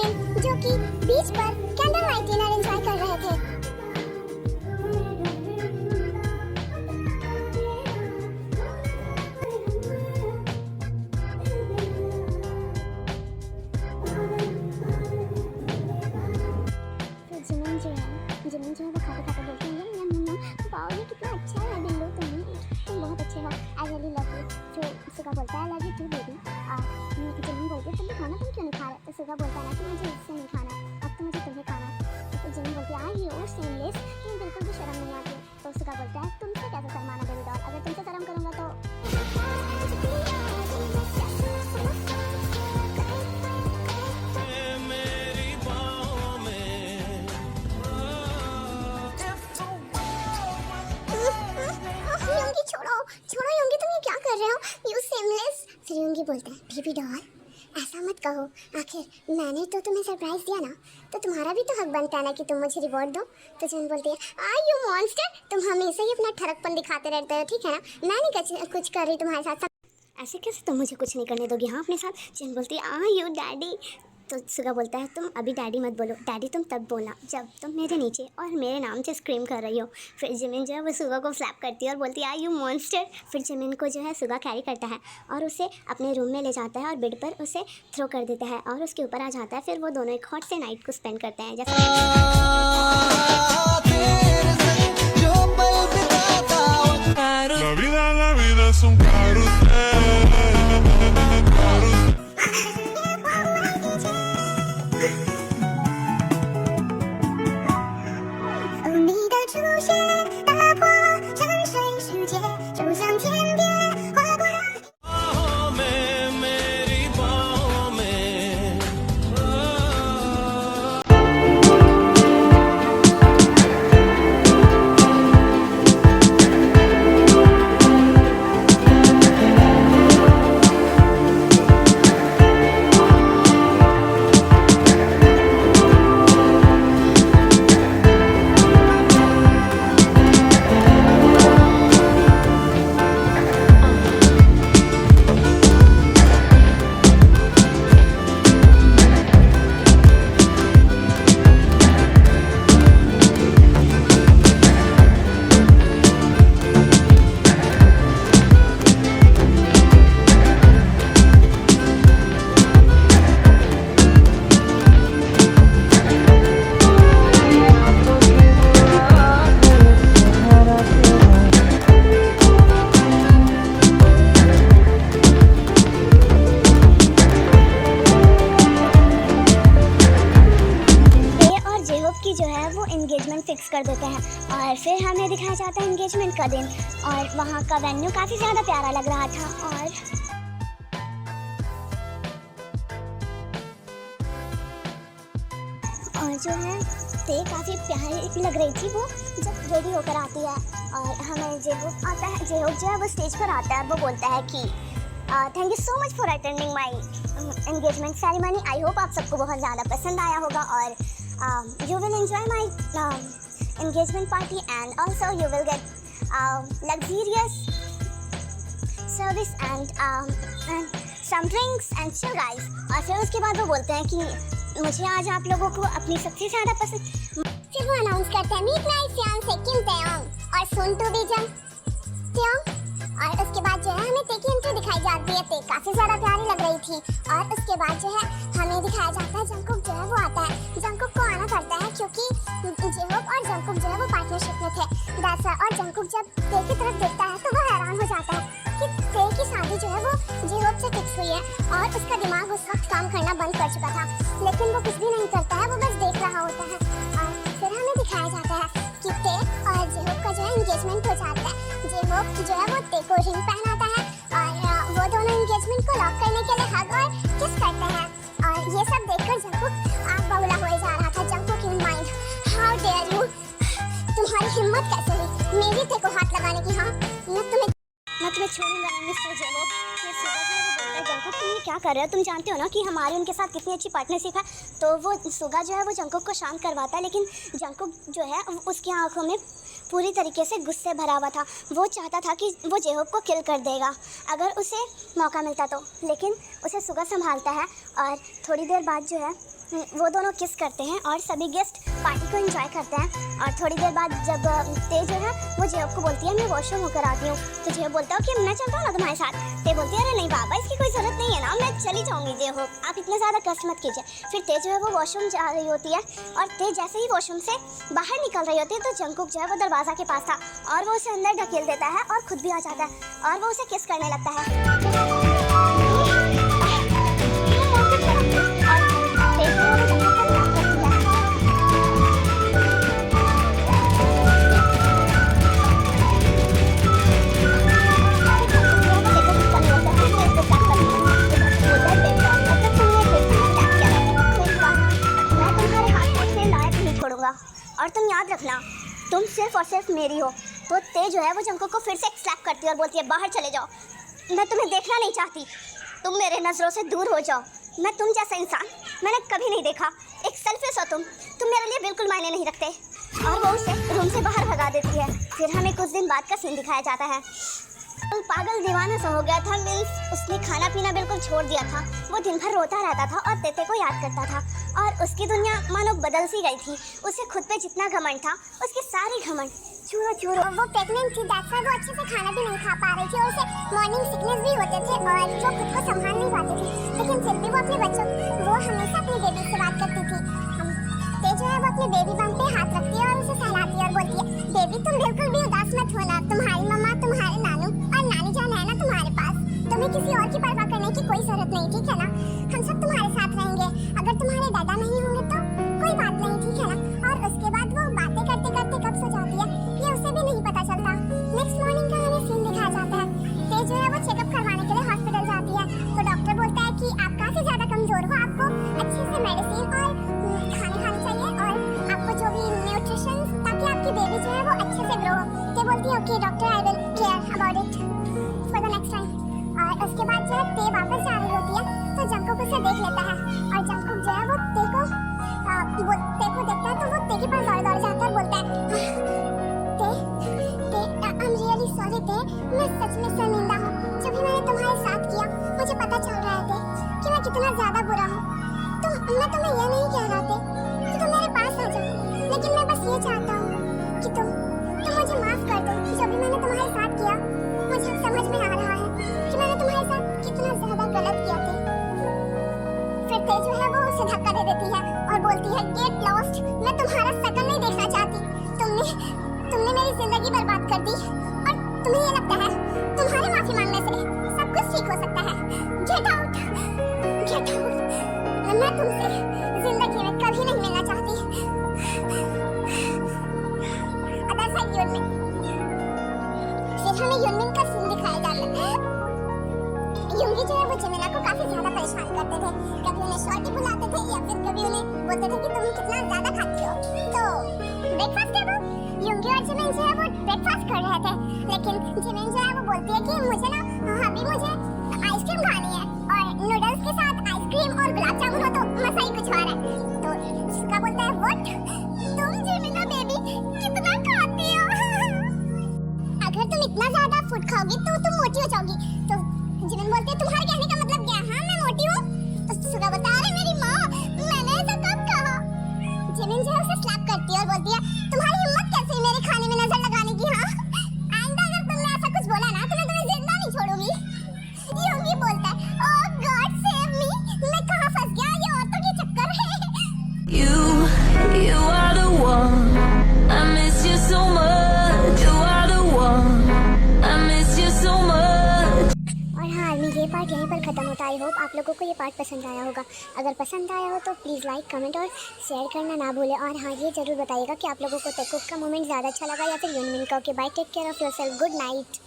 Jimin जो कि बीच पर कैंडल लाइट डिनर एंजॉय कर रहे थे। जिमिन जो है वो खाते खाते बोलते हैं यम यम यम, वाओ ये कितना अच्छा है बिल्लू, तुम बहुत अच्छे हो, आई रियली लव यू। फिर सुगा बोलता है I love you too baby. Jimin बोलती है तुम भी खाना, तुम क्यों नहीं खा रहे? तो सुगा बोलता है कि मुझे इससे नहीं खाना, अब तो मुझे तुम्हें खाना है। तो जिमिन बोलती है आई यू सेमलेस, तुम्हें बिल्कुल भी शर्म नहीं आती। तो सुगा बोलता है तुमसे कैसे शर्माना बेबी डॉल, अगर तुमसे शर्म करूँगा तो छोड़ो योंगी, तुम ये क्या कर रहे हो? You seamless. फिर योंगी बोलता है बेबी डॉल ऐसा मत कहो, आखिर मैंने तो तुम्हें सरप्राइज दिया ना, तो तुम्हारा भी तो हक बनता है ना कि तुम मुझे रिवॉर्ड दो। तो जिन बोलती है आई यू मॉन्स्टर, तुम हमेशा ही अपना ठरकपन दिखाते रहते हो, ठीक है ना, मैं नहीं कुछ कर रही तुम्हारे साथ। ऐसे कैसे तुम मुझे कुछ नहीं करने दोगी हाँ अपने साथ? जिन बोलती है आई यू डैडी। तो सुगा बोलता है तुम अभी डैडी मत बोलो, डैडी तुम तब बोलना जब तुम मेरे नीचे और मेरे नाम से स्क्रीम कर रही हो। फिर जिमिन जो है वो सुगा को स्लैप करती है और बोलती है आई यू मॉन्स्टर। फिर जिमिन को जो है सुगा कैरी करता है और उसे अपने रूम में ले जाता है और बेड पर उसे थ्रो कर देता है और उसके ऊपर आ जाता है। फिर वो दोनों एक हॉट से नाइट को स्पेंड करते हैं। एंगेजमेंट फिक्स कर देते हैं और फिर हमें दिखाया जाता है एंगेजमेंट का दिन और वहाँ का वेन्यू काफ़ी ज़्यादा प्यारा लग रहा था और जो है ते काफ़ी प्यारी लग रही थी वो जब रेडी होकर आती है और हमें जेहोक आता है। जेहोक जो है वो स्टेज पर आता है और वो बोलता है कि thank you so much for attending my engagement ceremony. I hope आप सबको बहुत ज़्यादा पसंद आया होगा और you will enjoy my engagement party and also you will get luxurious service and some drinks and chill guys। और फिर उसके बाद वो बोलते हैं कि मुझे आज आप लोगों को अपनी सबसे ज़्यादा पसंद। फिर वो अनाउंस करते हैं मीट माय फियांसे किम तेयोंग और सुन टू बी जंग तेयोंग। और उसके बाद जो है हमें ते की एंट्री दिखाई जाती है। ते काफ़ी ज़्यादा प्यारी लग रही थी और उसके बाद जो है हमें दिखाया जाता है जंगकुक जो है वो आता है। जंगकुक को आना पड़ता है क्योंकि जेहोक और जंगकुक जो है वो पार्टनरशिप में थे दैट्स। और जंगकुक जब ते की तरफ देखता है तो वो हैरान हो जाता है कि ते की शादी जो है वो जेहोक से फिक्स हुई है और उसका दिमाग उस वक्त काम करना बंद कर चुका था, लेकिन वो कुछ भी नहीं करता है, वो बस देख रहा होता है। और फिर हमें दिखाया जाता है कि ते और जेहोक का जो है एंगेजमेंट हो जाता है। जेहोक जो है वो ते को रिंग पहनाता है और वो दोनों एंगेजमेंट को लॉक करने के लिए हग और किस करते हैं और ये सब देखकर जंगकुक आग बबूला हो जा रहा था। Jungkook in mind how dare you, तुम्हारी हिम्मत कैसे हुई मेरी ते को हाथ लगाने की? हाँ मैं तुम्हें छोड़ूंगा नहीं मिस्टर जेहोक। ये सुगा जो है वो बोलता है जंगकुक तुम ये क्या कर रहे हो, तुम जानते हो ना कि हमारी उनके साथ कितनी अच्छी पार्टनरशिप है। तो वो सुगा जो है वो जंगकुक को शांत करवाता है, लेकिन जंगकुक जो है उसकी आंखों में पूरी तरीके से गुस्से भरा हुआ था। वो चाहता था कि वो जेहोक को किल कर देगा अगर उसे मौका मिलता तो, लेकिन उसे सुगा संभालता है और थोड़ी देर बाद जो है वो दोनों किस करते हैं और सभी गेस्ट पार्टी को एंजॉय करते हैं। और थोड़ी देर बाद जब ते जो है वो जेब को बोलती है मैं वॉशरूम होकर आती हूँ, तो जेब बोलता है कि मैं चलता हूँ ना तुम्हारे साथ। ते बोलती है अरे नहीं बाबा इसकी कोई ज़रूरत नहीं है ना, मैं चली जाऊँगी जेब, आप इतना ज़्यादा कष्ट मत कीजिए। फिर ते जो है वो वॉशरूम जा रही होती है और ते जैसे ही वॉशरूम से बाहर निकल रही होती है तो जंगकुक जो है वो दरवाज़ा के पास था और वो उसे अंदर ढकेल देता है और खुद भी आ जाता है और वो उसे किस करने लगता है। और तुम याद रखना तुम सिर्फ और सिर्फ मेरी हो। तो ते जो है वो जंगकुक को फिर से स्लैप करती है और बोलती है बाहर चले जाओ, मैं तुम्हें देखना नहीं चाहती, तुम मेरे नज़रों से दूर हो जाओ, मैं तुम जैसा इंसान मैंने कभी नहीं देखा, एक सेल्फिश हो तुम मेरे लिए बिल्कुल मायने नहीं रखते। और वो उसे रूम से बाहर भगा देती है। फिर हमें कुछ दिन बाद का सीन दिखाया जाता है। पागल दीवाना सा हो गया था, मीन्स उसने खाना पीना बिल्कुल छोड़ दिया था। वो दिन भर रोता रहता था और तेते को याद करता था और उसकी दुनिया मानो बदल सी गई थी। उसे खुद पे जितना घमंड था उसके सारे घमंड चूरो चूरो। वो प्रेग्नेंट थी, दैट्स व्हाई वो अच्छे से खाना भी नहीं खा पा रही थी और उसे मॉर्निंग सिकनेस भी होते थे और वो खुद को संभाल नहीं पाती थी। लेकिन फिर भी वो अपने बच्चों वो हमेशा अपने बेबी से बात करती थी। ते जो है वो अपने बेबी बम पे हाथ रखती है और उसे सहलाती है और बोलती है बेबी तुम बिल्कुल भी उदास मत होना, तुम्हारी मम्मा तुम्हारे नानू और नानी जान है ना तुम्हारे पास, तुम्हें किसी और की परवाह करने की कोई जरूरत नहीं, ठीक है ना, हम सब तुम्हारे साथ रहेंगे। अगर तुम्हारे दादा नहीं होंगे तो कोई बात नहीं, ठीक है ना। और उसके बाद वो बातें करते करते कब सो जाती है ये उसे भी नहीं पता चलता। नेक्स्ट मॉर्निंग का हमें सीन दिखाया जाता है। ते जो है वो चेकअप करवाने के लिए हॉस्पिटल जाती है तो डॉक्टर बोलता है कि आप काफी ज्यादा कमजोर हो, आपको अच्छे से मेडिसिन और खाने खाने चाहिए और आपको जो भी न्यूट्रिशन ताकि आपकी बेबी जो है वो अच्छे से ग्रो हो। ते बोलती है okay doctor I will care about it for the next time. और उसके बाद जो है ते वापस जा रही होती है तो जंगकुक उसे देख लेता है और जंगकुक जो है वो ते को देखता है तो वो ते के पास दौड़ जाता है और बोलता है ते आई एम रियली सॉरी ते, मैं सच में शर्मिंदा हूँ। जब भी मैंने तुम्हारे साथ किया मुझे पता चल रहा है कि मैं कितना ज्यादा बुरा हूँ। मैं तुम्हें ये नहीं कह रहा था कि तुम मेरे पास आ जाओ, लेकिन मैं बस ये चाहता हूँ कि तुम मुझे माफ कर दो। जो भी मैंने तुम्हारे साथ किया मुझे समझ में आ रहा है कि मैंने तुम्हारे साथ कितना ज्यादा गलत किया था। फिर ते जो है वो उसे धक्का दे देती है और बोलती है गेट लॉस्ट, मैं तुम्हारा शक्ल नहीं देखना चाहती। तुमने मेरी जिंदगी बर्बाद कर दी और तुम्हें ये लगता है तुम्हारे माफी मांगने से सब कुछ ठीक हो सकता है। गेट आउट, गेट आउट, मैं तुमसे जिंदगी में कभी नहीं मिलना चाहती। अदर साइड युनमिन, फिर हमें युनमिन का सीन दिखाया जाता है। युंगी जो है वो जिमिना को काफी ज्यादा परेशान करते थे, कभी उन्हें शॉर्टी बुलाते थे या फिर कभी उन्हें बोलते थे कि तुम कितना ज्यादा खाती हो। तो ब्रेकफास्ट के बाद युंगी और जिमिन जो है वो ब्रेकफास्ट कर रहे थे, लेकिन जिमिन जो है वो बोलती है कि मुझे ना अभी मुझे आइसक्रीम खानी है और नूडल्स के साथ आइसक्रीम और गुलाब जामुन हो तो मजा ही कुछ और है। तो उसका बोलता है व्हाट, तुम जिमिना बेबी कितना खाती हो? अगर तुम इतना ज्यादा फूड खाओगी तो तुम मोटी हो जाओगी। तो जिमिन बोलते हैं तुम्हारे कहने का मतलब क्या है, हाँ मैं मोटी हूँ? तो सुगा बोलता है अरे मेरी माँ, मैंने ऐसा कब कहा? जिमिन जो है उसे स्लैप करती है और बोलती है तुम्हारी हिम्मत कैसे है मेरे खाने में नजर लगाने की? हाँ, आइंदा अगर तुमने ऐसा कुछ बोला ना तो मैं तुम्हें जिंदा नहीं छोड़ूंगी। युंगी बोलता है ओह गॉड सेव मी, मैं कहाँ फंस गया, ये औरतों के चक्कर है। You are the one, I miss you so much. You are the one, I miss you so much. और हाँ आर्मी ये पार्ट यहीं पर ख़त्म होता है। आई होप आप लोगों को ये पार्ट पसंद आया होगा। अगर पसंद आया हो तो प्लीज़ लाइक कमेंट और शेयर करना ना भूलें। और हाँ ये ज़रूर बताइएगा कि आप लोगों को तेकुक का मोमेंट ज़्यादा अच्छा लगा या फिर युनमिन का। Okay bye, take care of yourself, good night.